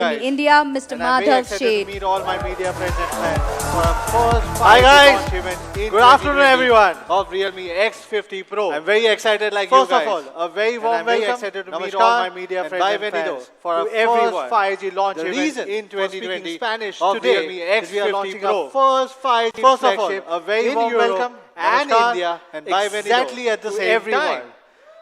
guys. India, Mr. And I'm very Madhav excited Sheth. to meet all my media friends and fans for our first Hi 5G guys. launch event in Good afternoon 2020 everyone. of Realme X50 Pro. I'm very excited like First you guys. of all, a very And warm I'm very welcome. excited to meet Namaskar, all my media and friends and bienvenido fans for our to everyone. first 5G launch The event reason in for speaking 2020 Spanish of today Realme is we are X50 launching Pro. our first 5G First of all, flagship a very in warm Europe welcome and Namaskar, India and exactly bienvenido at the to same everyone. time.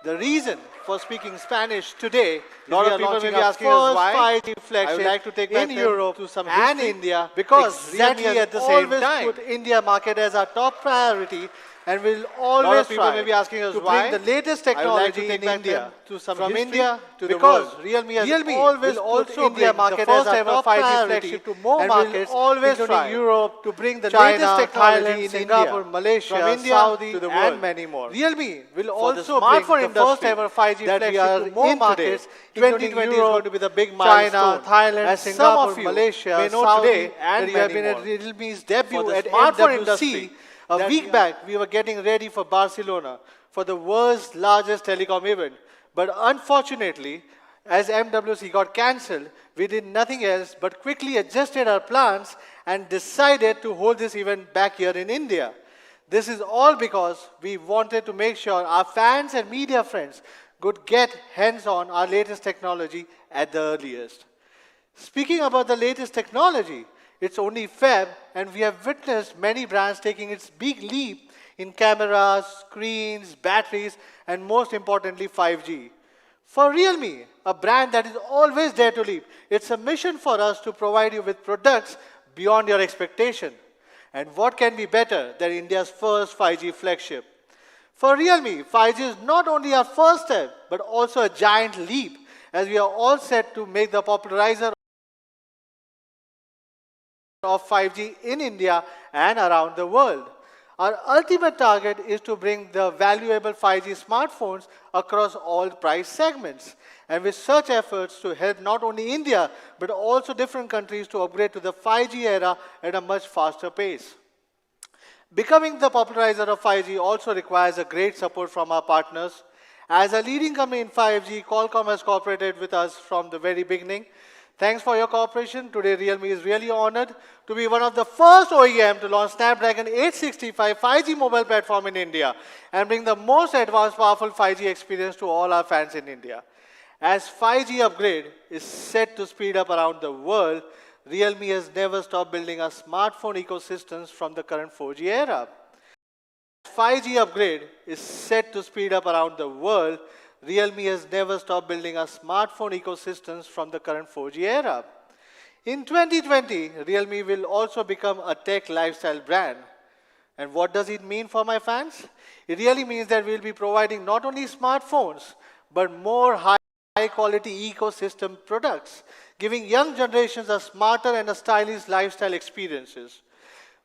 The reason for speaking Spanish today is A lot we of are people launching may be our asking us why. first 5G I would flagship like to take back in them Europe to some and history India because exactly Realme at the has same always time. put India market as our top priority and will A lot always of people try may be asking us to why. bring the latest I would like to technology take in back India them to some from history India to the because world. Realme has Realme always will put also India bring the market first as our ever top 5G priority flagship to more and markets, will always including try Europe, to bring the China, latest technology Thailand, in Singapore, India, Malaysia, from India Saudi, to the and world. many more. Realme will For the also smartphone bring the first industry ever 5G that we flagship are to more in markets, today, including 2020 is Europe, going to be the big China, milestone. Thailand, As Singapore, some of you Malaysia, may know Saudi, today and that you have many been at more. Realme's debut For the at smartphone MWC. industry, A that week we are- back, we were getting ready for Barcelona for the world's largest telecom event. But unfortunately, as MWC got cancelled, we did nothing else but quickly adjusted our plans and decided to hold this event back here in India. This is all because we wanted to make sure our fans and media friends could get hands-on our latest technology at the earliest. Speaking about the latest technology, it's only Feb, and we have witnessed many brands taking its big leap in cameras, screens, batteries, and most importantly, 5G. For Realme, a brand that is always there to lead, it's a mission for us to provide you with products beyond your expectation. And what can be better than India's first 5G flagship? For Realme, 5G is not only our first step, but also a giant leap, as we are all set to make the popularizer of 5G in India and around the world. Our ultimate target is to bring the valuable 5G smartphones across all price segments. And with such efforts to help not only India, but also different countries to upgrade to the 5G era at a much faster pace. Becoming the popularizer of 5G also requires a great support from our partners. As a leading company in 5G, Qualcomm has cooperated with us from the very beginning. Thanks for your cooperation. Today, Realme is really honored to be one of the first OEM to launch Snapdragon 865 5G mobile platform in India and bring the most advanced, powerful 5G experience to all our fans in India. As 5G upgrade is set to speed up around the world, Realme has never stopped building our smartphone ecosystems from the current 4G era. 5G upgrade is set to speed up around the world, Realme has never stopped building our smartphone ecosystems from the current 4G era. In 2020, Realme will also become a tech lifestyle brand. And what does it mean for my fans? It really means that we'll be providing not only smartphones, but more high-quality ecosystem products, giving young generations a smarter and a stylish lifestyle experiences.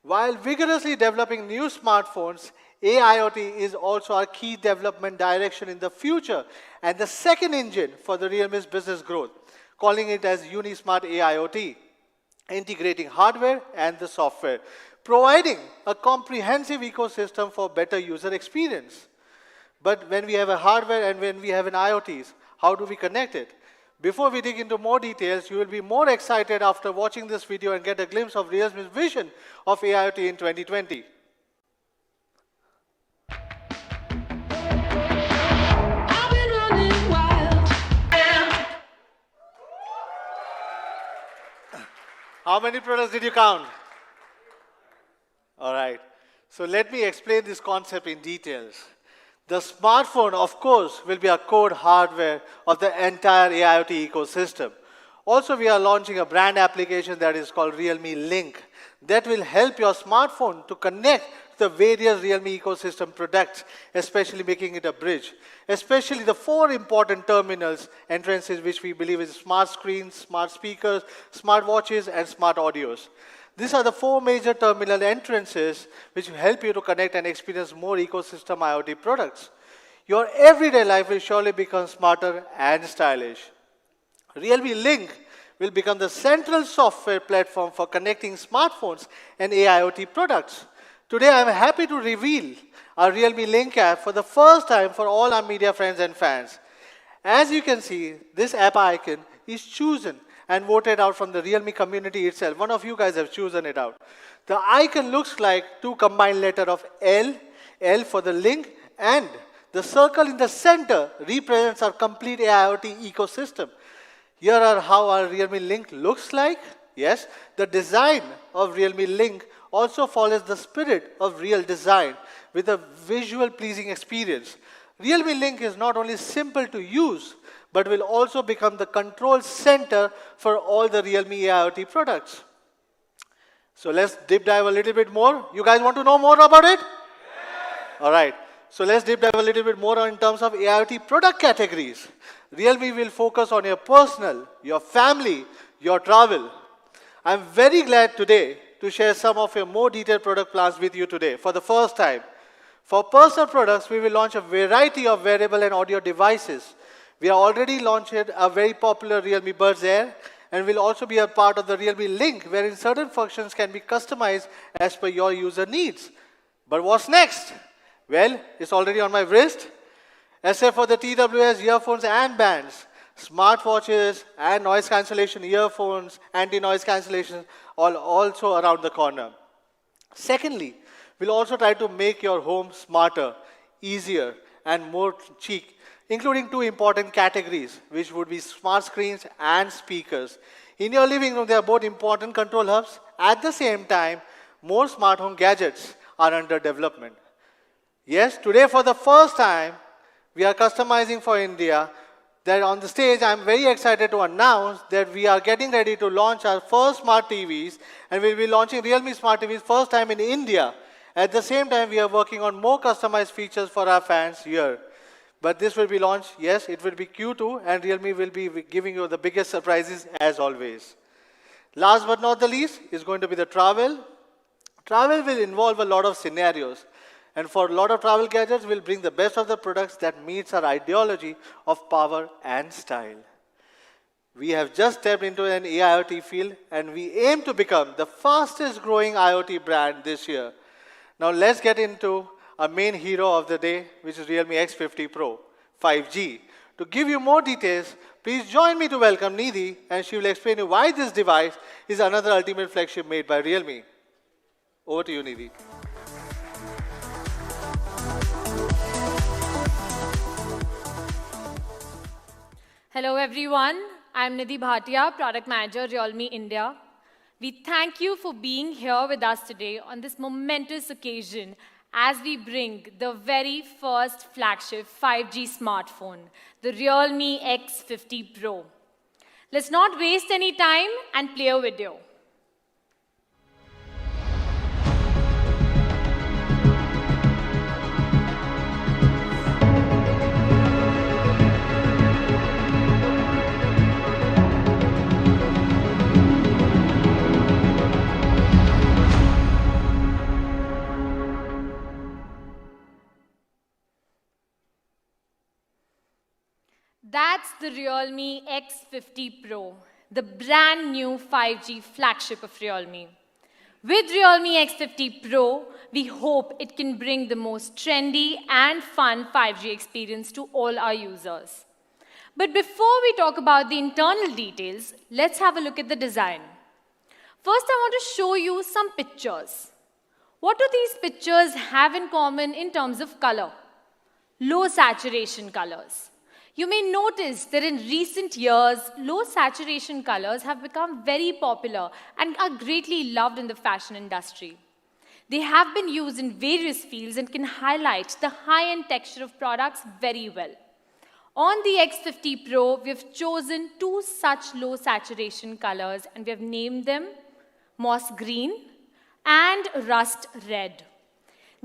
While vigorously developing new smartphones, AIoT is also our key development direction in the future and the second engine for the Realme's business growth, calling it as Unismart AIoT, integrating hardware and the software, providing a comprehensive ecosystem for better user experience. But when we have a hardware and when we have an IoTs, how do we connect it? Before we dig into more details, you will be more excited after watching this video and get a glimpse of Realme's vision of AIoT in 2020. How many products did you count? All right. So let me explain this concept in details. The smartphone, of course, will be a core hardware of the entire AIoT ecosystem. Also, we are launching a brand application that is called Realme Link that will help your smartphone to connect to the various Realme ecosystem products, especially making it a bridge. Especially the four important terminals entrances which we believe is smart screens, smart speakers, smart watches, and smart audios. These are the four major terminal entrances which will help you to connect and experience more ecosystem IoT products. Your everyday life will surely become smarter and stylish. Realme Link will become the central software platform for connecting smartphones and AIoT products. Today, I am happy to reveal our Realme Link app for the first time for all our media friends and fans. As you can see, this app icon is chosen and voted out from the Realme community itself. One of you guys have chosen it out. The icon looks like two combined letters of L for the link, and the circle in the center represents our complete AIoT ecosystem. Here are how our Realme Link looks like. Yes, the design of Realme Link also follows the spirit of real design with a visual pleasing experience. Realme Link is not only simple to use, but will also become the control center for all the Realme AIoT products. So let's deep dive a little bit more. You guys want to know more about it? Yes. All right. So let's deep dive a little bit more in terms of AIoT product categories. Realme will focus on your personal, your family, your travel. I'm very glad today to share some of your more detailed product plans with you today for the first time. For personal products, we will launch a variety of wearable and audio devices. We are already launched a very popular Realme Buds Air, and will also be a part of the Realme Link, wherein certain functions can be customized as per your user needs. But what's next? Well, it's already on my wrist. Except for the TWS earphones and bands, smartwatches and noise cancellation earphones, anti-noise cancellation, all also around the corner. Secondly, we'll also try to make your home smarter, easier, and more chic, including two important categories, which would be smart screens and speakers. In your living room, they are both important control hubs. At the same time, more smart home gadgets are under development. Yes, today for the first time, we are customizing for India. That on the stage, I'm very excited to announce that we are getting ready to launch our first smart TVs, and we'll be launching Realme Smart TVs first time in India. At the same time, we are working on more customized features for our fans here. But this will be launched, yes, it will be Q2, and Realme will be giving you the biggest surprises as always. Last but not the least is going to be the travel. Travel will involve a lot of scenarios. And for a lot of travel gadgets, we'll bring the best of the products that meets our ideology of power and style. We have just stepped into an AIoT field, and we aim to become the fastest growing IoT brand this year. Now let's get into our main hero of the day, which is Realme X50 Pro 5G. To give you more details, please join me to welcome Nidhi, and she will explain you why this device is another ultimate flagship made by Realme. Over to you, Nidhi. Hello everyone, I'm Nidhi Bhatia, Product Manager, Realme India. We thank you for being here with us today on this momentous occasion as we bring the very first flagship 5G smartphone, the Realme X50 Pro. Let's not waste any time and play a video. That's the Realme X50 Pro, the brand new 5G flagship of Realme. With Realme X50 Pro, we hope it can bring the most trendy and fun 5G experience to all our users. But before we talk about the internal details, let's have a look at the design. First, I want to show you some pictures. What do these pictures have in common in terms of color? Low saturation colors. You may notice that in recent years, low saturation colors have become very popular and are greatly loved in the fashion industry. They have been used in various fields and can highlight the high-end texture of products very well. On the X50 Pro, we have chosen two such low saturation colors, and we have named them Moss Green and Rust Red.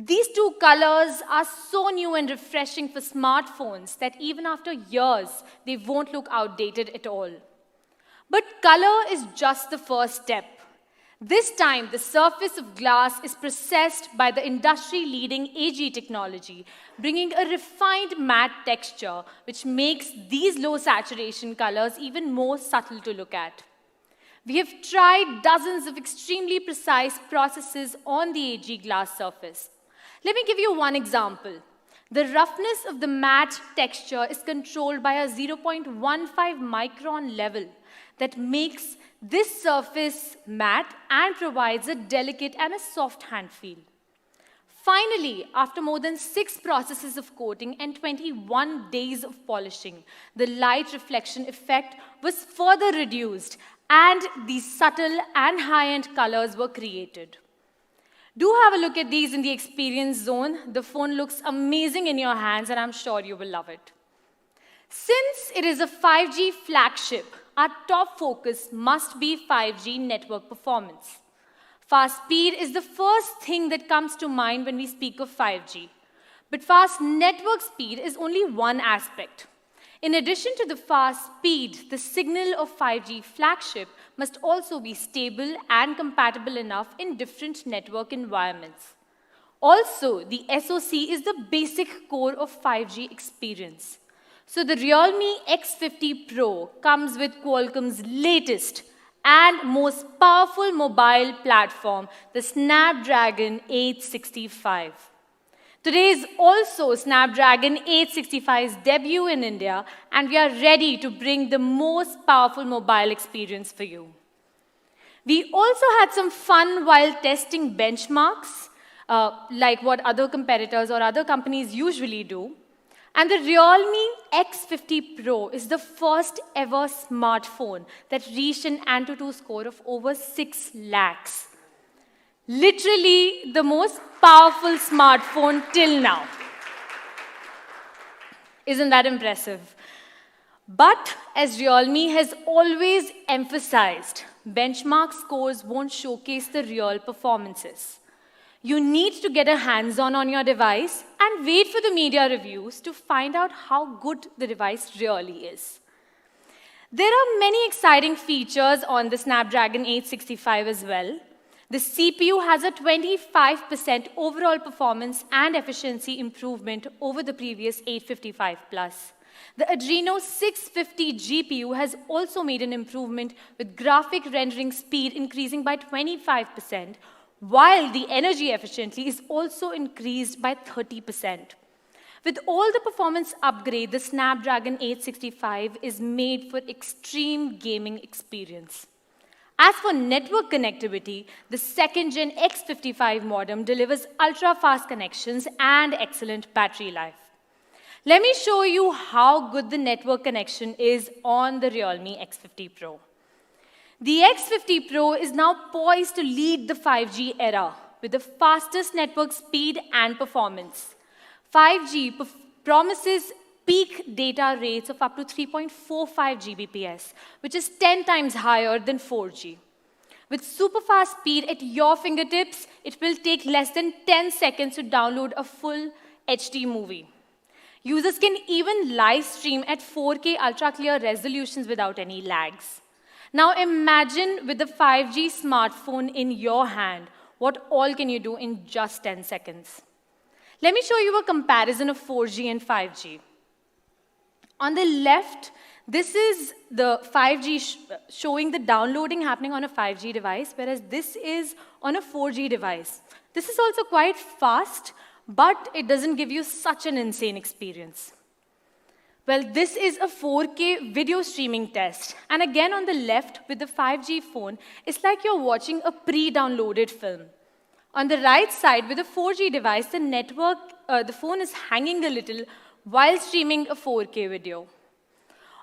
These two colors are so new and refreshing for smartphones that even after years, they won't look outdated at all. But color is just the first step. This time, the surface of glass is processed by the industry-leading AG technology, bringing a refined matte texture, which makes these low saturation colors even more subtle to look at. We have tried dozens of extremely precise processes on the AG glass surface. Let me give you one example. The roughness of the matte texture is controlled by a 0.15 micron level. that makes this surface matte and provides a delicate and a soft hand feel. Finally, after more than 6 processes of coating and 21 days of polishing, the light reflection effect was further reduced and these subtle and high-end colors were created. Do have a look at these in the experience zone. The phone looks amazing in your hands and I'm sure you will love it. Since it is a 5G flagship, our top focus must be 5G network performance. Fast speed is the first thing that comes to mind when we speak of 5G. But fast network speed is only one aspect. In addition to the fast speed, the signal of 5G flagship must also be stable and compatible enough in different network environments. Also, the SoC is the basic core of 5G experience. So the Realme X50 Pro comes with Qualcomm's latest and most powerful mobile platform, the Snapdragon 865. Today is also Snapdragon 865's debut in India, and we are ready to bring the most powerful mobile experience for you. We also had some fun while testing benchmarks, like what other competitors or other companies usually do. And the Realme X50 Pro is the first ever smartphone that reached an Antutu score of over 6 lakhs. Literally the most powerful smartphone till now. Isn't that impressive? But as Realme has always emphasized, benchmark scores won't showcase the real performances. You need to get a hands-on on your device and wait for the media reviews to find out how good the device really is. There are many exciting features on the Snapdragon 865 as well. The CPU has a 25% overall performance and efficiency improvement over the previous 855 Plus. The Adreno 650 GPU has also made an improvement with graphic rendering speed increasing by 25%, while the energy efficiency is also increased by 30%. With all the performance upgrade, the Snapdragon 865 is made for extreme gaming experience. As for network connectivity, the 2nd Gen X55 modem delivers ultra-fast connections and excellent battery life. Let me show you how good the network connection is on the Realme X50 Pro. The X50 Pro is now poised to lead the 5G era with the fastest network speed and performance. 5G promises peak data rates of up to 3.45 Gbps, which is 10 times higher than 4G. With super fast speed at your fingertips, it will take less than 10 seconds to download a full HD movie. Users can even live stream at 4K ultra-clear resolutions without any lags. Now imagine with the 5G smartphone in your hand, what all can you do in just 10 seconds. Let me show you a comparison of 4G and 5G. On the left, this is the 5G showing the downloading happening on a 5G device, whereas this is on a 4G device. This is also quite fast, but it doesn't give you such an insane experience. Well, this is a 4K video streaming test. And again, on the left, with the 5G phone, it's like you're watching a pre-downloaded film. On the right side, with a 4G device, the phone is hanging a little while streaming a 4K video.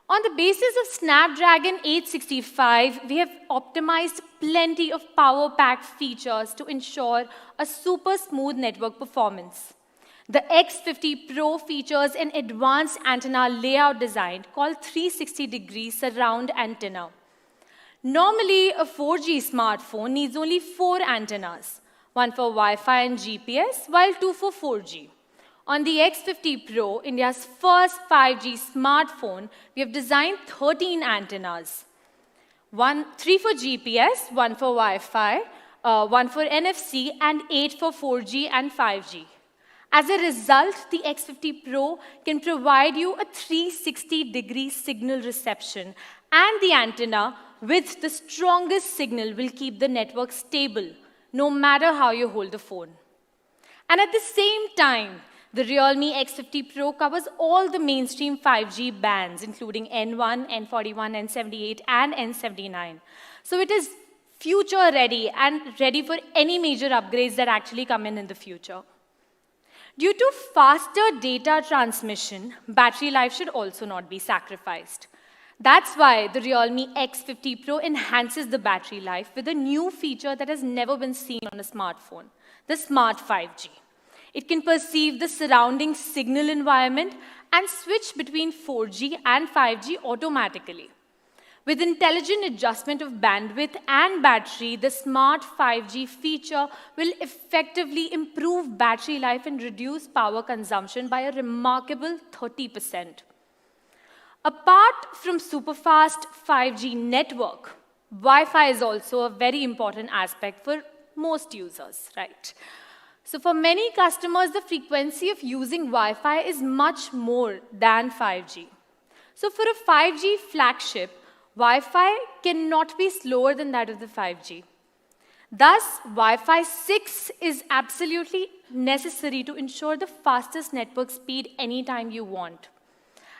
On the basis of Snapdragon 865, we have optimized plenty of power-packed features to ensure a super smooth network performance. The X50 Pro features an advanced antenna layout design called 360-degree surround antenna. Normally, a 4G smartphone needs only 4 antennas, one for Wi-Fi and GPS, while 2 for 4G. On the X50 Pro, India's first 5G smartphone, we have designed 13 antennas. 3 for GPS, 1 for Wi-Fi, 1 for NFC, and 8 for 4G and 5G. As a result, the X50 Pro can provide you a 360-degree signal reception, and the antenna with the strongest signal will keep the network stable, no matter how you hold the phone. And at the same time, The Realme X50 Pro covers all the mainstream 5G bands, including N1, N41, N78, and N79. So it is future ready and ready for any major upgrades that actually come in the future. Due to faster data transmission, battery life should also not be sacrificed. That's why the Realme X50 Pro enhances the battery life with a new feature that has never been seen on a smartphone, the Smart 5G. It can perceive the surrounding signal environment and switch between 4G and 5G automatically. With intelligent adjustment of bandwidth and battery, the Smart 5G feature will effectively improve battery life and reduce power consumption by a remarkable 30%. Apart from superfast 5G network, Wi-Fi is also a very important aspect for most users, right? So for many customers, the frequency of using Wi-Fi is much more than 5G. So for a 5G flagship, Wi-Fi cannot be slower than that of the 5G. Thus, Wi-Fi 6 is absolutely necessary to ensure the fastest network speed anytime you want.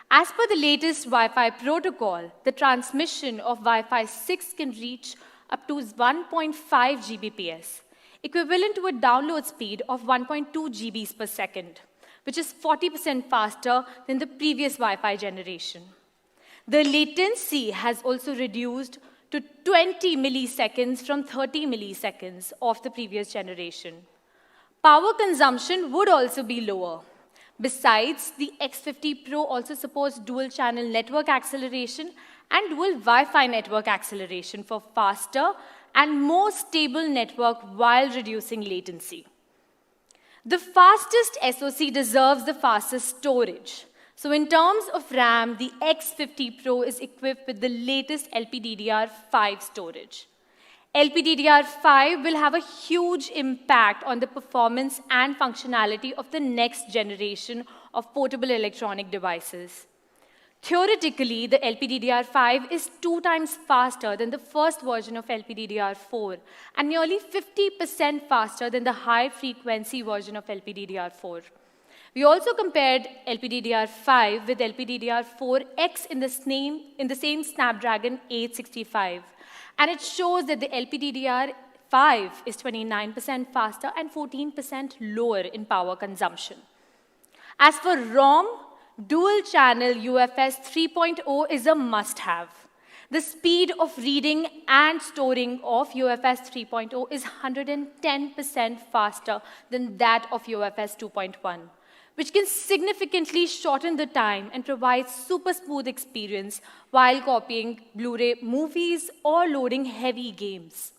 As per the latest Wi-Fi protocol, the transmission of Wi-Fi 6 can reach up to 1.5 Gbps, equivalent to a download speed of 1.2 GBs per second, which is 40% faster than the previous Wi-Fi generation. The latency has also reduced to 20 milliseconds from 30 milliseconds of the previous generation. Power consumption would also be lower. Besides, the X50 Pro also supports dual-channel network acceleration and dual Wi-Fi network acceleration for faster and more stable network while reducing latency. The fastest SoC deserves the fastest storage. So in terms of RAM, the X50 Pro is equipped with the latest LPDDR5 storage. LPDDR5 will have a huge impact on the performance and functionality of the next generation of portable electronic devices. Theoretically, the LPDDR5 is 2 times faster than the first version of LPDDR4 and nearly 50% faster than the high-frequency version of LPDDR4. We also compared LPDDR5 with LPDDR4X in the same Snapdragon 865. And it shows that the LPDDR5 is 29% faster and 14% lower in power consumption. As for ROM, dual-channel UFS 3.0 is a must-have. The speed of reading and storing of UFS 3.0 is 110% faster than that of UFS 2.1. Which can significantly shorten the time and provide super smooth experience while copying Blu-ray movies or loading heavy games.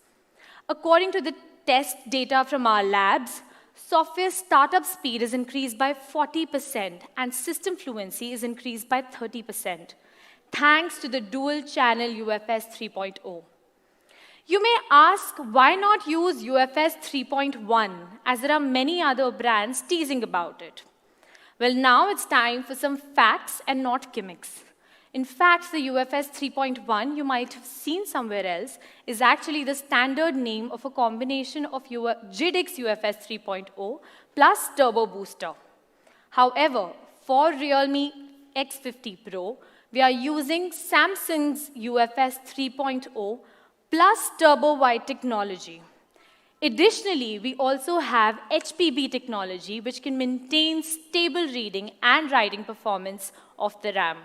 According to the test data from our labs, software startup speed is increased by 40% and system fluency is increased by 30%, thanks to the dual-channel UFS 3.0. You may ask, why not use UFS 3.1, as there are many other brands teasing about it? Well, now it's time for some facts and not gimmicks. In fact, the UFS 3.1 you might have seen somewhere else is actually the standard name of a combination of JIDX UFS 3.0 plus Turbo Booster. However, for Realme X50 Pro, we are using Samsung's UFS 3.0 plus Turbo Wide technology. Additionally, we also have HPB technology, which can maintain stable reading and writing performance of the RAM.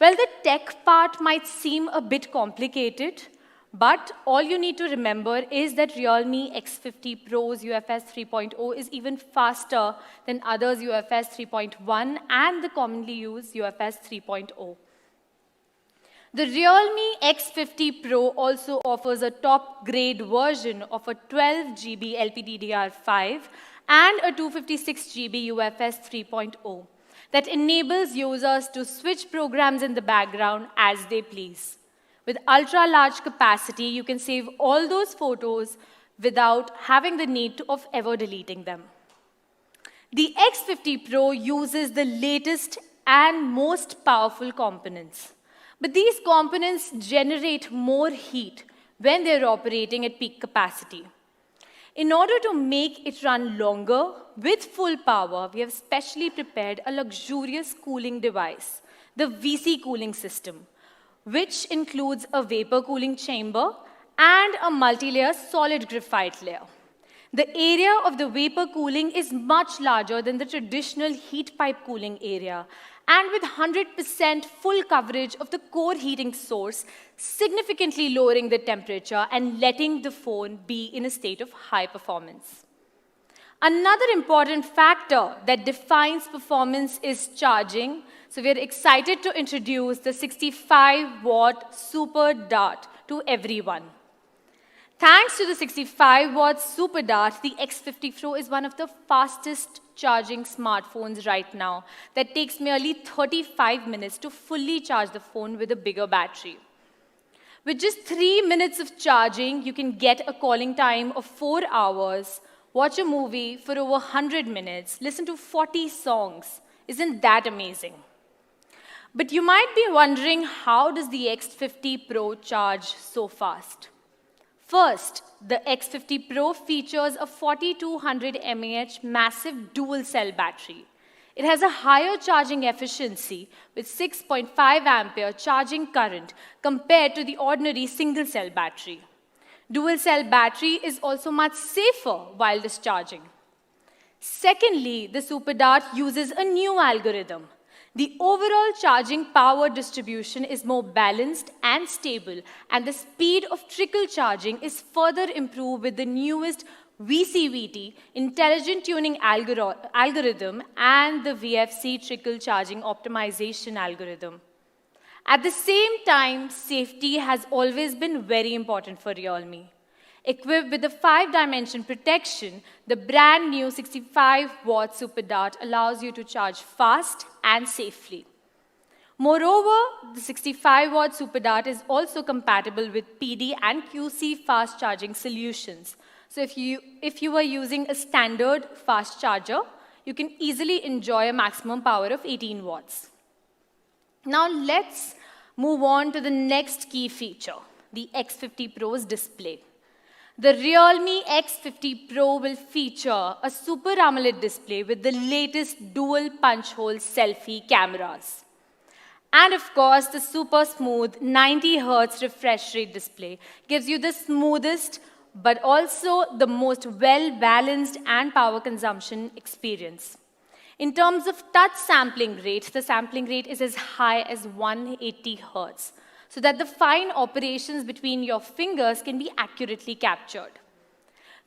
Well, the tech part might seem a bit complicated, but all you need to remember is that Realme X50 Pro's UFS 3.0 is even faster than others' UFS 3.1 and the commonly used UFS 3.0. The Realme X50 Pro also offers a top-grade version of a 12 GB LPDDR5 and a 256 GB UFS 3.0 that enables users to switch programs in the background as they please. With ultra-large capacity, you can save all those photos without having the need of ever deleting them. The X50 Pro uses the latest and most powerful components. But these components generate more heat when they're operating at peak capacity. In order to make it run longer with full power, we have specially prepared a luxurious cooling device, the VC cooling system, which includes a vapor cooling chamber and a multi-layer solid graphite layer. The area of the vapor cooling is much larger than the traditional heat pipe cooling area, and with 100% full coverage of the core heating source, significantly lowering the temperature and letting the phone be in a state of high performance. Another important factor that defines performance is charging. So we are excited to introduce the 65-watt Super Dart to everyone. Thanks to the 65-watt Super Dart, the X50 Pro is one of the fastest charging smartphones right now that takes merely 35 minutes to fully charge the phone with a bigger battery. With just 3 minutes of charging, you can get a calling time of 4 hours, watch a movie for over 100 minutes, listen to 40 songs. Isn't that amazing? But you might be wondering, how does the X50 Pro charge so fast? First, the X50 Pro features a 4200 mAh massive dual-cell battery. It has a higher charging efficiency with 6.5 ampere charging current compared to the ordinary single-cell battery. Dual-cell battery is also much safer while discharging. Secondly, the Super Dart uses a new algorithm. The overall charging power distribution is more balanced and stable, and the speed of trickle charging is further improved with the newest VCVT, Intelligent Tuning Algorithm, and the VFC Trickle Charging Optimization Algorithm. At the same time, safety has always been very important for Realme. Equipped with a 5-dimension protection, the brand new 65-watt Super Dart allows you to charge fast and safely. Moreover, the 65-watt Super Dart is also compatible with PD and QC fast charging solutions. So if you are using a standard fast charger, you can easily enjoy a maximum power of 18 watts. Now let's move on to the next key feature, the X50 Pro's display. The Realme X50 Pro will feature a Super AMOLED display with the latest dual punch-hole selfie cameras. And of course, the super smooth 90 Hz refresh rate display gives you the smoothest but also the most well-balanced and power consumption experience. In terms of touch sampling rate, the sampling rate is as high as 180 Hz, so that the fine operations between your fingers can be accurately captured.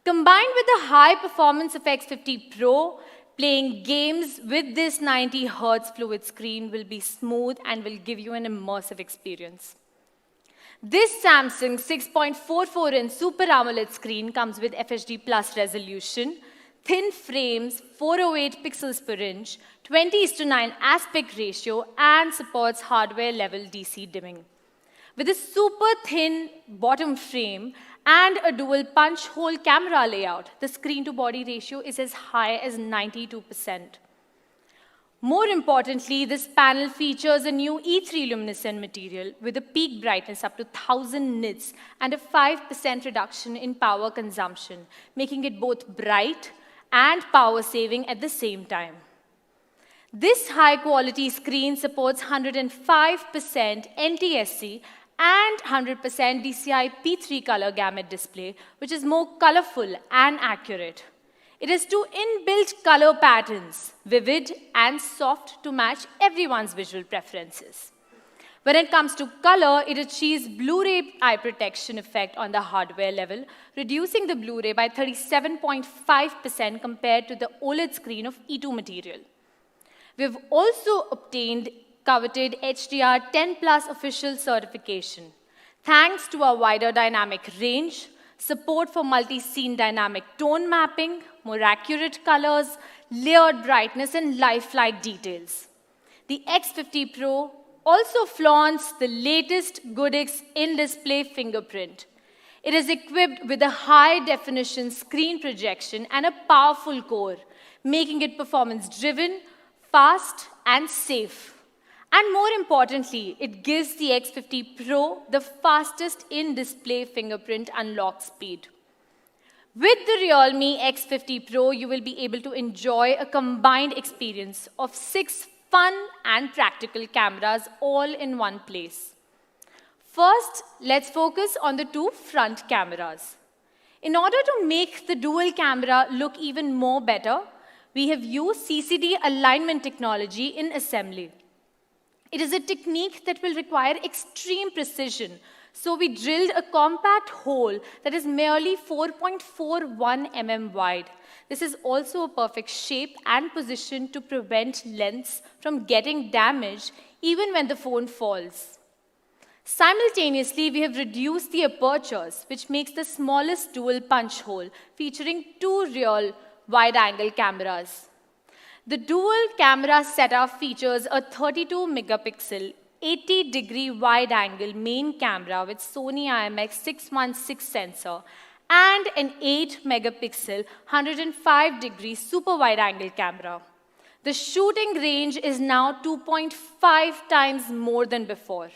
Combined with the high performance of X50 Pro, playing games with this 90 Hz fluid screen will be smooth and will give you an immersive experience. This Samsung 6.44-inch Super AMOLED screen comes with FHD Plus resolution, thin frames, 408 pixels per inch, 20:9 aspect ratio, and supports hardware-level DC dimming. With a super thin bottom frame and a dual punch-hole camera layout, the screen-to-body ratio is as high as 92%. More importantly, this panel features a new E3 luminescent material with a peak brightness up to 1000 nits and a 5% reduction in power consumption, making it both bright and power-saving at the same time. This high-quality screen supports 105% NTSC and 100% DCI P3 color gamut display, which is more colorful and accurate. It has two inbuilt color patterns, vivid and soft, to match everyone's visual preferences. When it comes to color, it achieves Blu-ray eye protection effect on the hardware level, reducing the Blu-ray by 37.5% compared to the OLED screen of E2 material. We've also obtained coveted HDR10+ official certification. Thanks to our wider dynamic range, support for multi-scene dynamic tone mapping, more accurate colors, layered brightness, and lifelike details. The X50 Pro also flaunts the latest goodies in-display fingerprint. It is equipped with a high-definition screen projection and a powerful core, making it performance-driven, fast, and safe. And more importantly, it gives the X50 Pro the fastest in-display fingerprint unlock speed. With the Realme X50 Pro, you will be able to enjoy a combined experience of 6 fun and practical cameras all in one place. First, let's focus on the two front cameras. In order to make the dual camera look even more better, we have used CCD alignment technology in assembly. It is a technique that will require extreme precision, so we drilled a compact hole that is merely 4.41 mm wide. This is also a perfect shape and position to prevent lens from getting damaged even when the phone falls. Simultaneously, we have reduced the apertures, which makes the smallest dual punch hole, featuring two real wide-angle cameras. The dual camera setup features a 32-megapixel, 80-degree wide-angle main camera with Sony IMX616 sensor and an 8-megapixel, 105-degree super wide-angle camera. The shooting range is now 2.5 times more than before.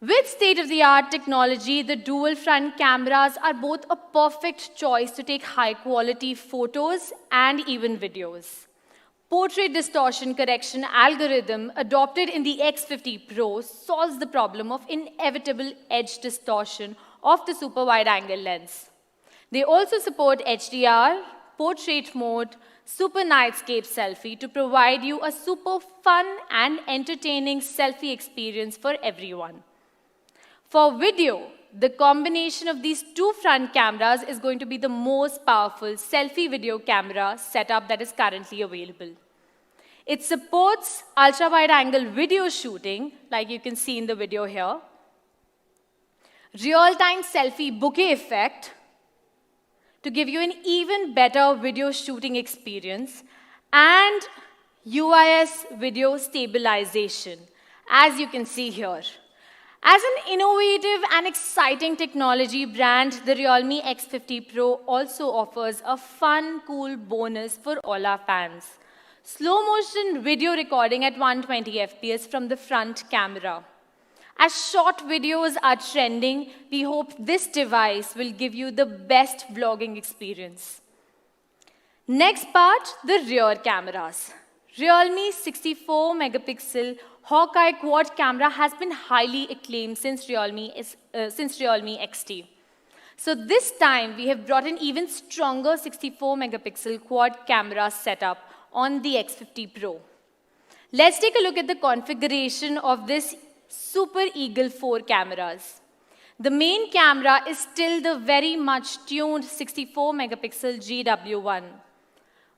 With state-of-the-art technology, the dual front cameras are both a perfect choice to take high-quality photos and even videos. Portrait distortion correction algorithm adopted in the X50 Pro solves the problem of inevitable edge distortion of the super wide-angle lens. They also support HDR, portrait mode, super Nightscape selfie to provide you a super fun and entertaining selfie experience for everyone. For video, the combination of these two front cameras is going to be the most powerful selfie video camera setup that is currently available. It supports ultra-wide-angle video shooting, like you can see in the video here, real-time selfie bokeh effect to give you an even better video shooting experience, and UIS video stabilization, as you can see here. As an innovative and exciting technology brand, the Realme X50 Pro also offers a fun, cool bonus for all our fans. Slow motion video recording at 120 FPS from the front camera. As short videos are trending, we hope this device will give you the best vlogging experience. Next part, the rear cameras. Realme 64-megapixel Hawkeye quad camera has been highly acclaimed since Realme XT. So this time, we have brought an even stronger 64-megapixel quad camera setup on the X50 Pro. Let's take a look at the configuration of this Super Eagle 4 cameras. The main camera is still the very much tuned 64-megapixel GW1.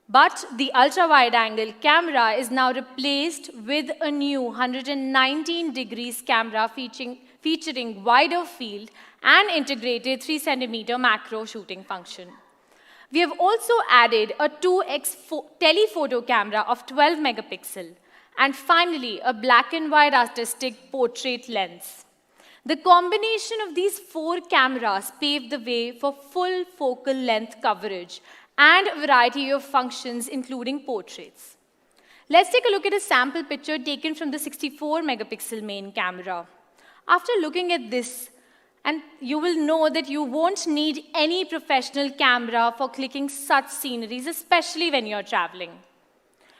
But the ultra-wide-angle camera is now replaced with a new 119 degrees camera featuring wider field and integrated 3 cm macro shooting function. We have also added a 2x telephoto camera of 12 megapixel and finally a black and white artistic portrait lens. The combination of these 4 cameras paved the way for full focal length coverage and a variety of functions, including portraits. Let's take a look at a sample picture taken from the 64-megapixel main camera. After looking at this, and you will know that you won't need any professional camera for clicking such sceneries, especially when you're traveling.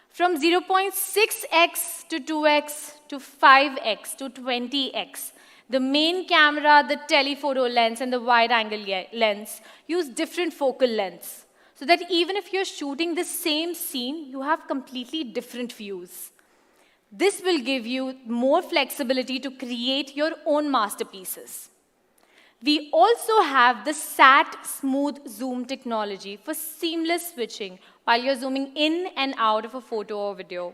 From 0.6x to 2x to 5x to 20x, the main camera, the telephoto lens, and the wide-angle lens use different focal lengths, so that even if you're shooting the same scene, you have completely different views. This will give you more flexibility to create your own masterpieces. We also have the SAT smooth zoom technology for seamless switching while you're zooming in and out of a photo or video.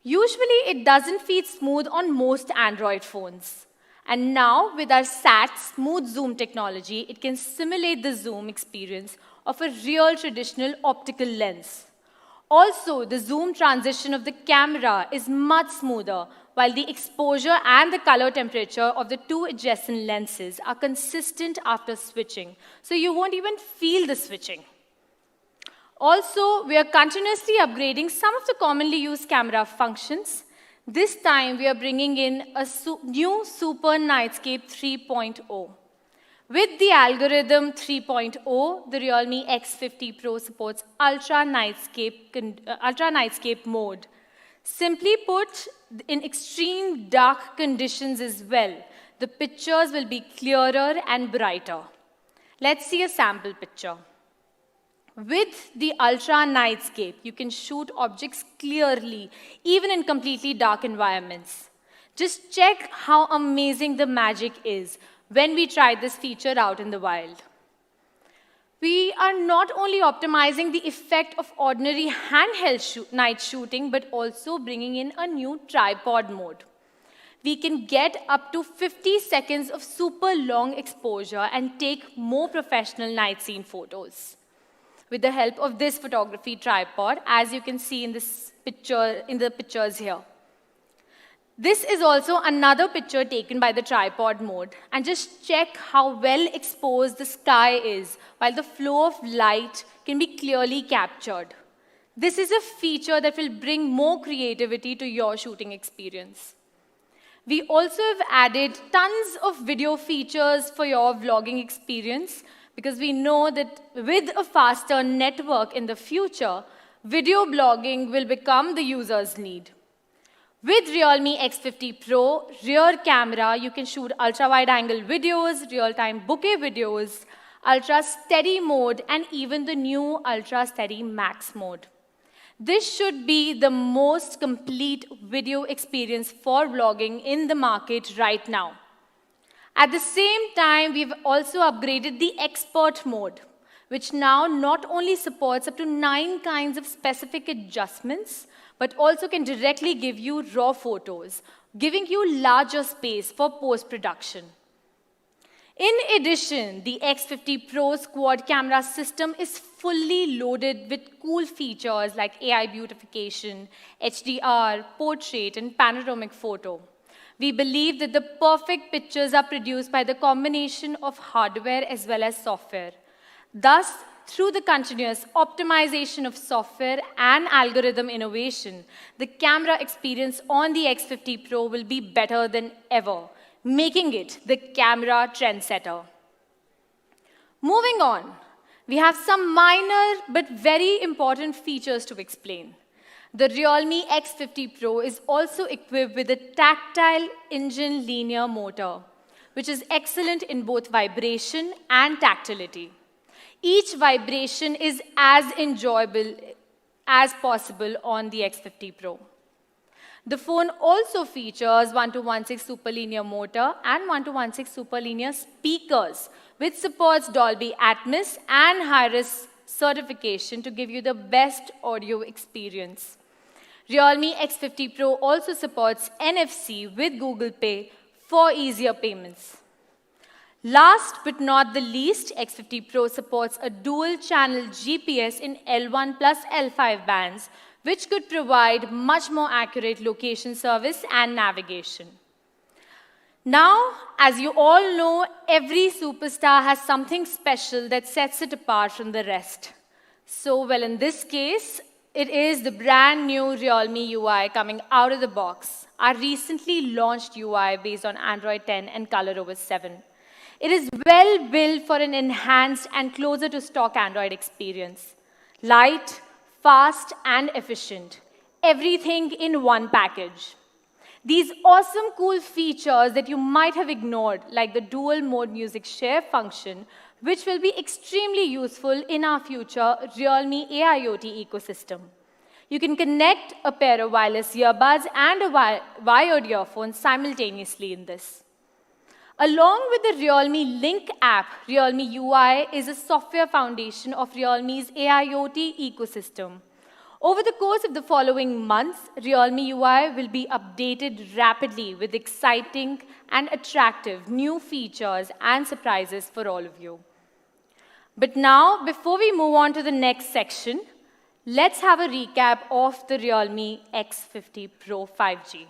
Usually, it doesn't feel smooth on most Android phones. And now, with our SAT smooth zoom technology, it can simulate the zoom experience of a real traditional optical lens. Also, the zoom transition of the camera is much smoother, while the exposure and the color temperature of the two adjacent lenses are consistent after switching, so you won't even feel the switching. Also, we are continuously upgrading some of the commonly used camera functions. This time, we are bringing in a new Super Nightscape 3.0. With the algorithm 3.0, the Realme X50 Pro supports ultra nightscape mode. Simply put, in extreme dark conditions as well, the pictures will be clearer and brighter. Let's see a sample picture. With the ultra nightscape, you can shoot objects clearly, even in completely dark environments. Just check how amazing the magic is when we try this feature out in the wild. We are not only optimizing the effect of ordinary handheld night shooting, but also bringing in a new tripod mode. We can get up to 50 seconds of super long exposure and take more professional night scene photos. With the help of this photography tripod, as you can see in this picture, in the pictures here. This is also another picture taken by the tripod mode, and just check how well exposed the sky is, while the flow of light can be clearly captured. This is a feature that will bring more creativity to your shooting experience. We also have added tons of video features for your vlogging experience, because we know that with a faster network in the future, video blogging will become the user's need. With Realme X50 Pro rear camera, you can shoot ultra-wide-angle videos, real-time bokeh videos, ultra-steady mode, and even the new ultra-steady max mode. This should be the most complete video experience for vlogging in the market right now. At the same time, we've also upgraded the expert mode, which now not only supports up to 9 kinds of specific adjustments, but also can directly give you raw photos, giving you larger space for post-production. In addition, the X50 Pro's quad camera system is fully loaded with cool features like AI beautification, HDR, portrait, and panoramic photo. We believe that the perfect pictures are produced by the combination of hardware as well as software. Thus, through the continuous optimization of software and algorithm innovation, the camera experience on the X50 Pro will be better than ever, making it the camera trendsetter. Moving on, we have some minor but very important features to explain. The Realme X50 Pro is also equipped with a tactile engine linear motor, which is excellent in both vibration and tactility. Each vibration is as enjoyable as possible on the X50 Pro. The phone also features 1216 superlinear motor and 1216 superlinear speakers, which supports Dolby Atmos and Hi-Res certification to give you the best audio experience. Realme X50 Pro also supports NFC with Google Pay for easier payments. Last but not the least, X50 Pro supports a dual-channel GPS in L1 plus L5 bands, which could provide much more accurate location service and navigation. Now, as you all know, every superstar has something special that sets it apart from the rest. So, well, in this case, it is the brand new Realme UI coming out of the box, our recently launched UI based on Android 10 and ColorOS 7. It is well built for an enhanced and closer to stock Android experience. Light, fast, and efficient. Everything in one package. These awesome cool features that you might have ignored, like the dual mode music share function, which will be extremely useful in our future Realme AIoT ecosystem. You can connect a pair of wireless earbuds and a wired earphone simultaneously in this. Along with the Realme Link app, Realme UI is a software foundation of Realme's AIoT ecosystem. Over the course of the following months, Realme UI will be updated rapidly with exciting and attractive new features and surprises for all of you. But now, before we move on to the next section, let's have a recap of the Realme X50 Pro 5G.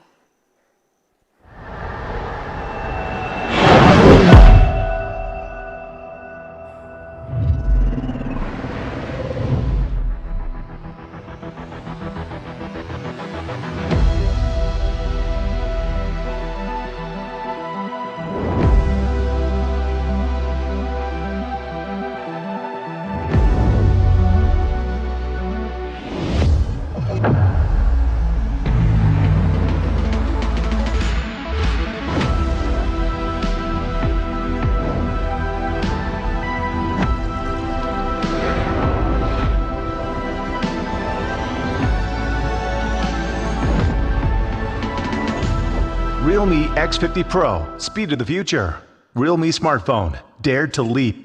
Realme X50 Pro, speed of the future. Realme smartphone, dared to leap.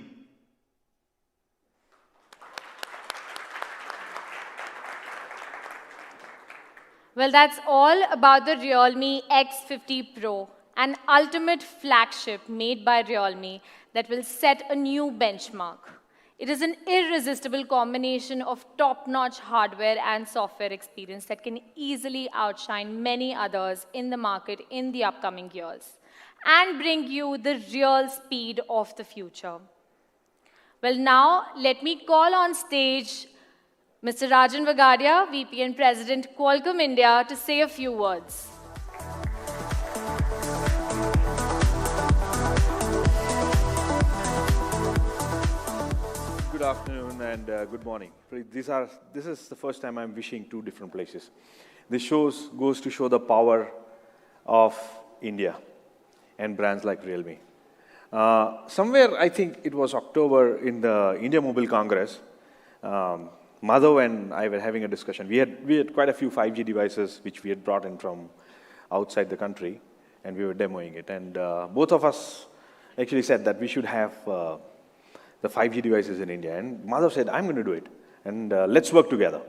Well, that's all about the Realme X50 Pro, an ultimate flagship made by Realme that will set a new benchmark. It is an irresistible combination of top-notch hardware and software experience that can easily outshine many others in the market in the upcoming years and bring you the real speed of the future. Well, now let me call on stage Mr. Rajan Vagadia, VP and President, Qualcomm India, to say a few words. Good afternoon and good morning. This is the first time I'm wishing two different places. This goes to show the power of India and brands like Realme. Somewhere, I think it was October in the India Mobile Congress, Madhav and I were having a discussion. We had quite a few 5G devices which we had brought in from outside the country, and we were demoing it. And both of us actually said that we should have the 5G devices in India. And Madhav said, I'm going to do it, and let's work together.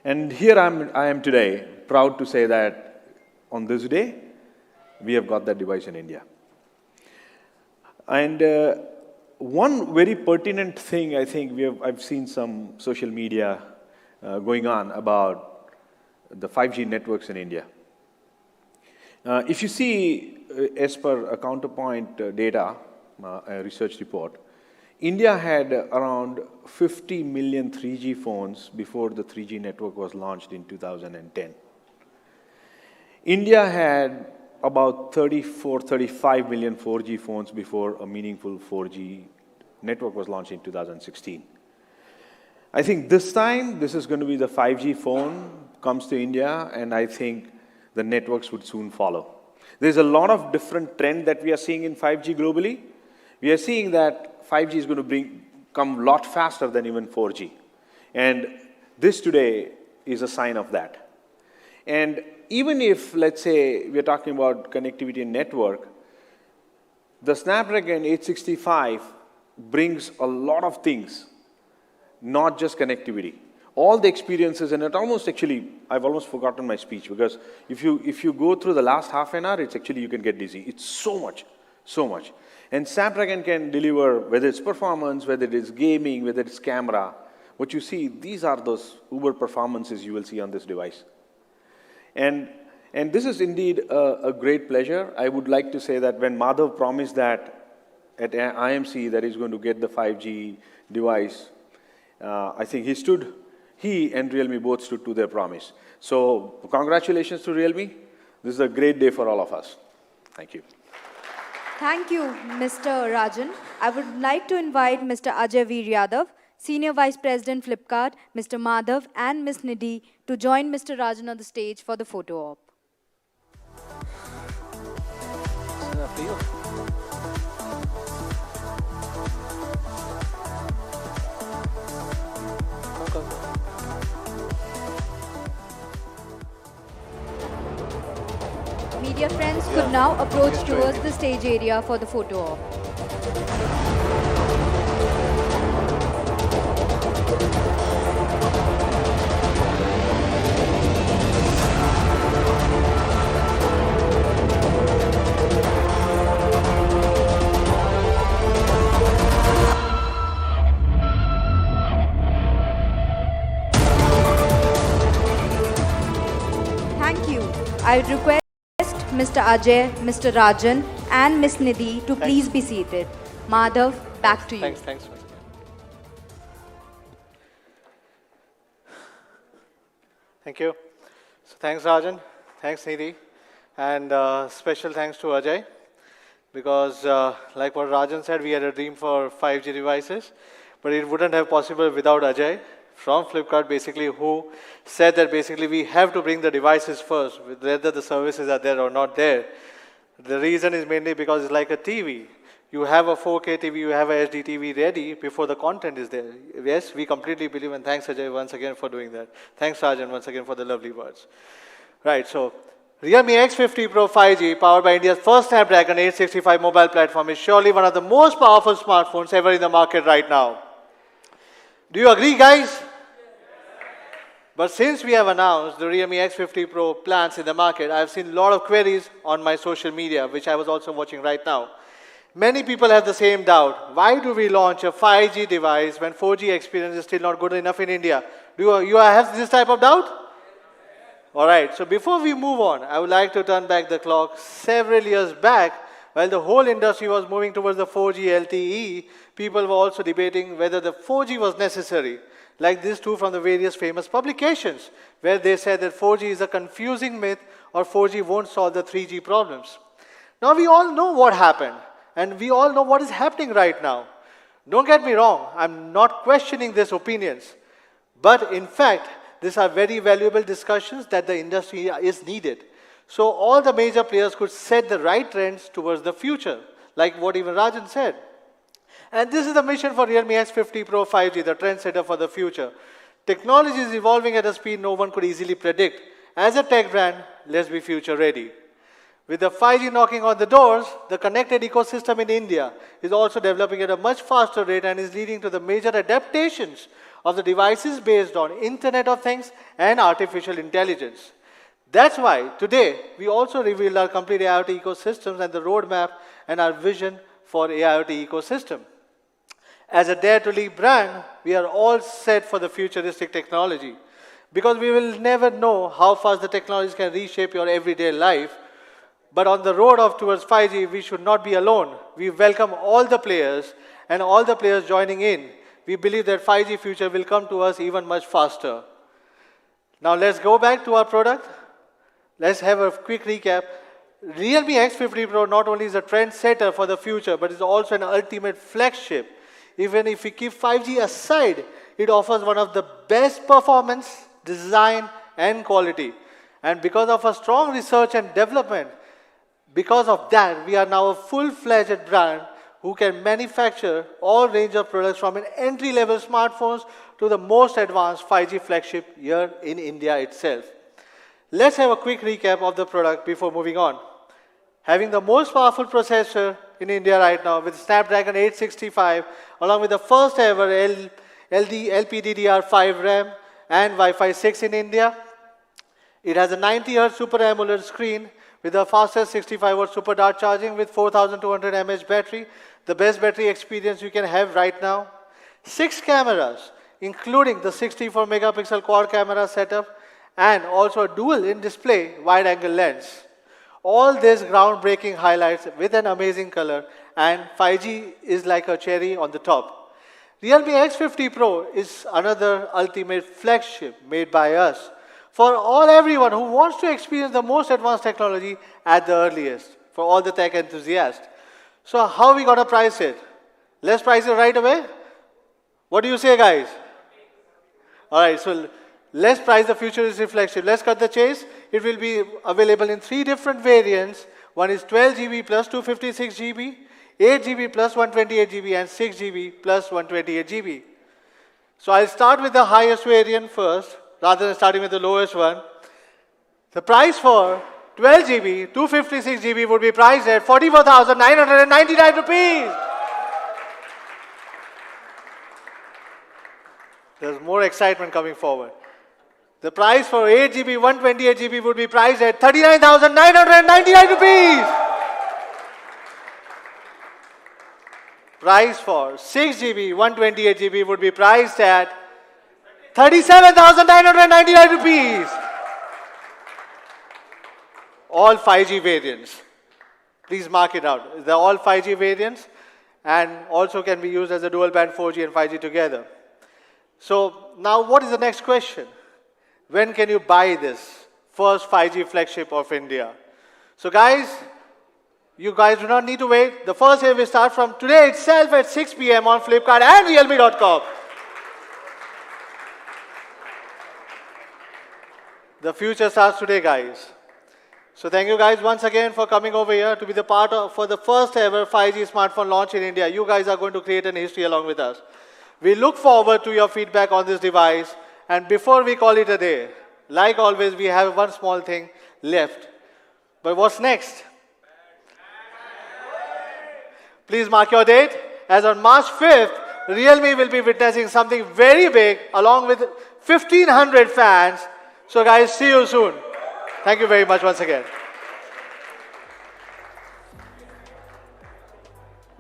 And here I am today, proud to say that on this day, we have got that device in India. And one very pertinent thing, I think I've seen some social media going on about the 5G networks in India. If you see, as per a Counterpoint data, a research report, India had around 50 million 3G phones before the 3G network was launched in 2010. India had about 35 million 4G phones before a meaningful 4G network was launched in 2016. I think this time, this is going to be the 5G phone comes to India, and I think the networks would soon follow. There's a lot of different trend that we are seeing in 5G globally. We are seeing that 5G is going to come a lot faster than even 4G. And this today is a sign of that. And even if, let's say, we're talking about connectivity and network, the Snapdragon 865 brings a lot of things, not just connectivity. All the experiences, and I've almost forgotten my speech, because if you go through the last half an hour, it's actually, you can get dizzy. It's so much. And Snapdragon can deliver, whether it's performance, whether it is gaming, whether it's camera. What you see, these are those uber performances you will see on this device. And this is indeed a great pleasure. I would like to say that when Madhav promised that at IMC that he's going to get the 5G device, I think he and Realme both stood to their promise. So congratulations to Realme. This is a great day for all of us. Thank you. Thank you, Mr. Rajan. I would like to invite Mr. Ajay Veer Yadav, Senior Vice President Flipkart, Mr. Madhav and Ms. Nidhi to join Mr. Rajan on the stage for the photo op. Media friends could now approach towards the stage area for the photo op. Thank you. I would request Mr. Ajay, Mr. Rajan and Ms. Nidhi to please be seated. Madhav, back to you. Thanks. Thank you. So thanks, Rajan. Thanks, Nidhi. And special thanks to Ajay, because like what Rajan said, we had a dream for 5G devices, but it wouldn't have possible without Ajay from Flipkart, basically, who said that basically we have to bring the devices first, whether the services are there or not there. The reason is mainly because it's like a TV. You have a 4K TV, you have a HD TV ready before the content is there. Yes, we completely believe, and thanks Ajay once again for doing that. Thanks Rajan once again for the lovely words. Right, so Realme X50 Pro 5G, powered by India's first Snapdragon 865 mobile platform, is surely one of the most powerful smartphones ever in the market right now. Do you agree, guys? But since we have announced the Realme X50 Pro plans in the market, I have seen a lot of queries on my social media, which I was also watching right now. Many people have the same doubt. Why do we launch a 5G device when 4G experience is still not good enough in India? Do you have this type of doubt? All right, so before we move on, I would like to turn back the clock several years back. While the whole industry was moving towards the 4G LTE, people were also debating whether the 4G was necessary. Like this too from the various famous publications, where they said that 4G is a confusing myth or 4G won't solve the 3G problems. Now we all know what happened, and we all know what is happening right now. Don't get me wrong, I'm not questioning these opinions. But in fact, these are very valuable discussions that the industry is needed. So all the major players could set the right trends towards the future, like what even Rajan said. And this is the mission for Realme X50 Pro 5G, the trendsetter for the future. Technology is evolving at a speed no one could easily predict. As a tech brand, let's be future ready. With the 5G knocking on the doors, the connected ecosystem in India is also developing at a much faster rate and is leading to the major adaptations of the devices based on Internet of Things and artificial intelligence. That's why today we also revealed our complete IoT ecosystems and the roadmap and our vision for IoT ecosystem. As a Dare to Lead brand, we are all set for the futuristic technology because we will never know how fast the technologies can reshape your everyday life. But on the road towards 5G, we should not be alone. We welcome all the players and all the players joining in. We believe that 5G future will come to us even much faster. Now let's go back to our product. Let's have a quick recap. Realme X50 Pro not only is a trendsetter for the future, but is also an ultimate flagship. Even if we keep 5G aside, it offers one of the best performance, design, and quality. And because of our strong research and development, because of that, we are now a full-fledged brand who can manufacture all range of products from an entry-level smartphones to the most advanced 5G flagship here in India itself. Let's have a quick recap of the product before moving on. Having the most powerful processor in India right now with Snapdragon 865, along with the first ever LPDDR5 RAM and Wi-Fi 6 in India. It has a 90 Hz Super AMOLED screen with the fastest 65 watt super dart charging with 4200 mAh battery, the best battery experience you can have right now. 6 cameras, including the 64 megapixel quad camera setup and also a dual in-display wide-angle lens. All this groundbreaking highlights with an amazing color, and 5G is like a cherry on the top. Realme X50 Pro is another ultimate flagship made by us for everyone who wants to experience the most advanced technology at the earliest, for all the tech enthusiasts. So how are we going to price it? Let's price it right away. What do you say, guys? All right, so let's price the futuristic flagship. Let's cut the chase. It will be available in 3 different variants. One is 12 GB plus 256 GB, 8 GB plus 128 GB, and 6 GB plus 128 GB. So I'll start with the highest variant first, rather than starting with the lowest one. The price for 12 GB, 256 GB would be priced at 44,999 rupees. There's more excitement coming forward. The price for 8 GB, 128 GB would be priced at 39,999 rupees. Price for 6 GB, 128 GB would be priced at 37,999 rupees. All 5G variants. Please mark it out. They're all 5G variants and also can be used as a dual band 4G and 5G together. So now what is the next question? When can you buy this first 5G flagship of India? So guys, you guys do not need to wait. The first day will start from today itself at 6 p.m. on Flipkart and Realme.com. The future starts today, guys. So thank you guys once again for coming over here to be the part of for the first ever 5G smartphone launch in India. You guys are going to create an history along with us. We look forward to your feedback on this device. And before we call it a day, like always, we have one small thing left. But what's next? Please mark your date, as on March 5th, Realme will be witnessing something very big along with 1,500 fans. So guys, see you soon. Thank you very much once again.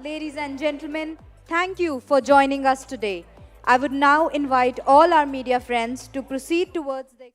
Ladies and gentlemen, thank you for joining us today. I would now invite all our media friends to proceed towards the